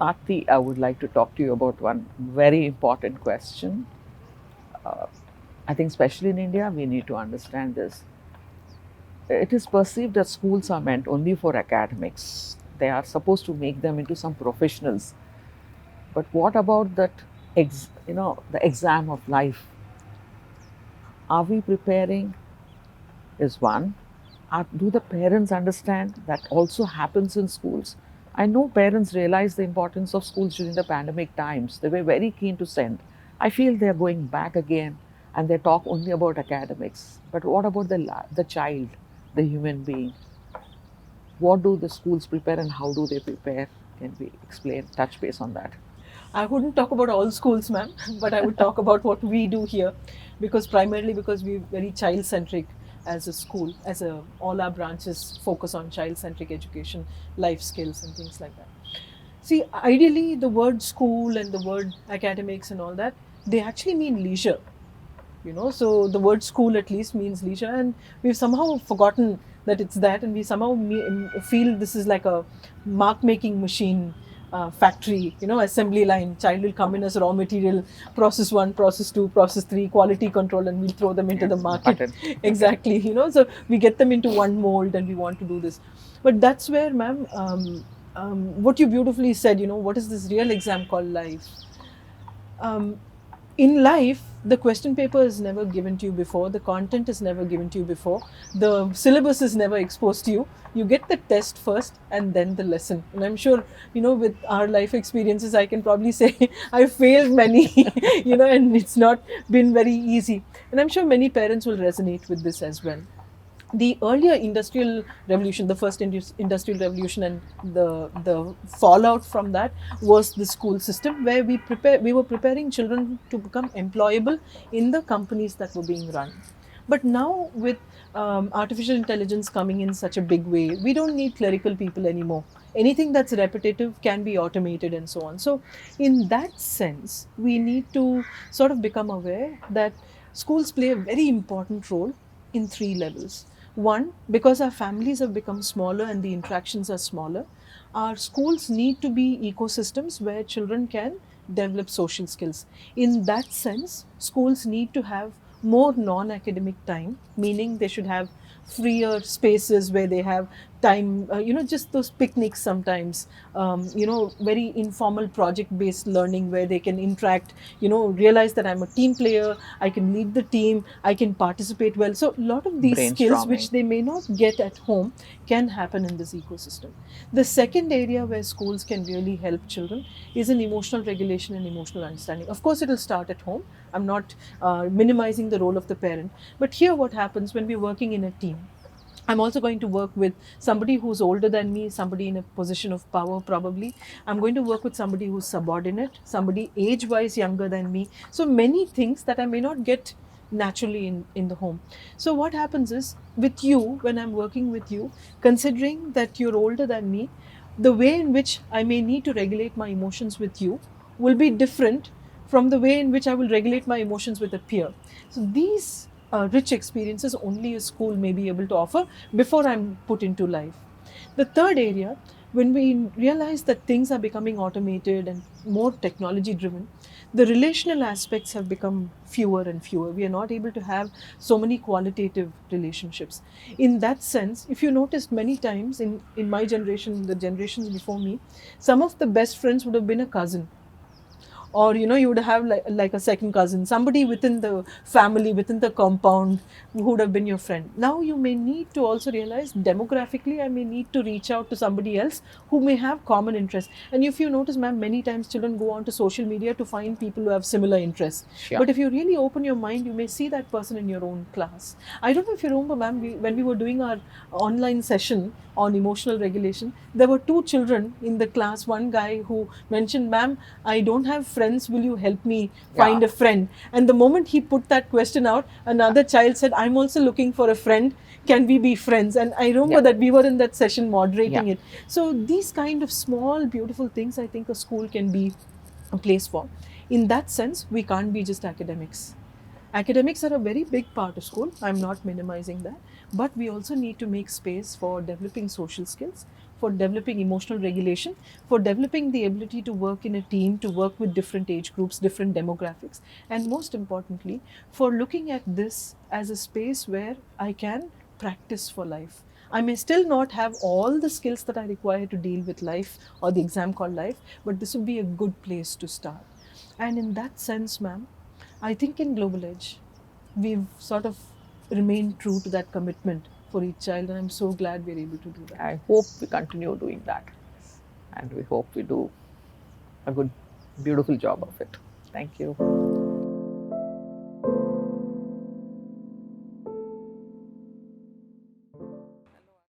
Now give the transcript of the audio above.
Aarti, I would like to talk to you about one very important question. Uh, I think, especially in India, we need to understand this. It is perceived that schools are meant only for academics. They are supposed to make them into some professionals. But what about that, the exam of life? Are we preparing? Is one. Do the parents understand that also happens in schools? I know parents realize the importance of schools during the pandemic times. They were very keen to send. I feel they're going back again and they talk only about academics. But what about the child, the human being? What do the schools prepare and how do they prepare? Can we explain, touch base on that? I wouldn't talk about all schools, ma'am, but I would talk about what we do here, because primarily because we're very child centric as a school, all our branches focus on child centric education, life skills, and things like that. See, ideally, the word school and the word academics and all that, they actually mean leisure. So the word school at least means leisure, and we've somehow forgotten that it's that, and we somehow feel this is like a mark making machine, factory, assembly line. Child will come in as raw material, process 1, process 2, process 3, quality control, and we'll throw them into the Yes, market. button. Exactly. So we get them into one mold and we want to do this. But that's where, ma'am, what you beautifully said, what is this real exam called life? um, in life, the question paper is never given to you before, the content is never given to you before, the syllabus is never exposed to you. You get the test first and then the lesson. And I'm sure, with our life experiences, I can probably say I failed many, and it's not been very easy. And I'm sure many parents will resonate with this as well. The earlier industrial revolution, the first industrial revolution, and the fallout from that was the school system, where we were preparing children to become employable in the companies that were being run. But now, with artificial intelligence coming in such a big way, we don't need clerical people anymore. Anything that's repetitive can be automated and so on. So in that sense, we need to sort of become aware that schools play a very important role in three levels. One, because our families have become smaller and the interactions are smaller, our schools need to be ecosystems where children can develop social skills. In that sense, schools need to have more non-academic time, meaning they should have freer spaces where they have time, just those picnics sometimes, very informal project-based learning where they can interact, realize that I'm a team player, I can lead the team, I can participate well. So a lot of these skills Brainstorming. which they may not get at home can happen in this ecosystem. The second area where schools can really help children is in emotional regulation and emotional understanding. Of course, it'll start at home. I'm not minimizing the role of the parent. But here, what happens when we're working in a team? I'm also going to work with somebody who's older than me, somebody in a position of power, probably. I'm going to work with somebody who's subordinate, somebody age wise younger than me. So many things that I may not get naturally in the home. So, what happens is with you, when I'm working with you, considering that you're older than me, the way in which I may need to regulate my emotions with you will be different from the way in which I will regulate my emotions with a peer. So, these rich experiences only a school may be able to offer before I'm put into life. The third area, when we realize that things are becoming automated and more technology driven, the relational aspects have become fewer and fewer. We are not able to have so many qualitative relationships. In that sense, if you noticed many times in my generation, the generations before me, some of the best friends would have been a cousin, or you would have like a second cousin, somebody within the family, within the compound, who would have been your friend. Now you may need to also realize demographically I may need to reach out to somebody else who may have common interests. And if you notice, ma'am, many times children go on to social media to find people who have similar interests. Sure. But if you really open your mind, you may see that person in your own class. I don't know if you remember, ma'am, when we were doing our online session on emotional regulation, there were two children in the class. One guy who mentioned, ma'am, I don't have friends, will you help me Yeah. find a friend? And the moment he put that question out, another child said, I'm also looking for a friend, can we be friends? And I remember Yeah. that we were in that session Yeah. moderating it. So these kind of small beautiful things, I think a school can be a place for. In that sense, we can't be just academics. Academics are a very big part of school. I'm not minimizing that. But we also need to make space for developing social skills, for developing emotional regulation, for developing the ability to work in a team, to work with different age groups, different demographics, and most importantly, for looking at this as a space where I can practice for life. I may still not have all the skills that I require to deal with life or the exam called life, but this would be a good place to start. And in that sense, ma'am, I think in Global Edge, we've sort of remained true to that commitment for each child, and I'm so glad we're able to do that. I hope we continue doing that. And we hope we do a good, beautiful job of it. Thank you.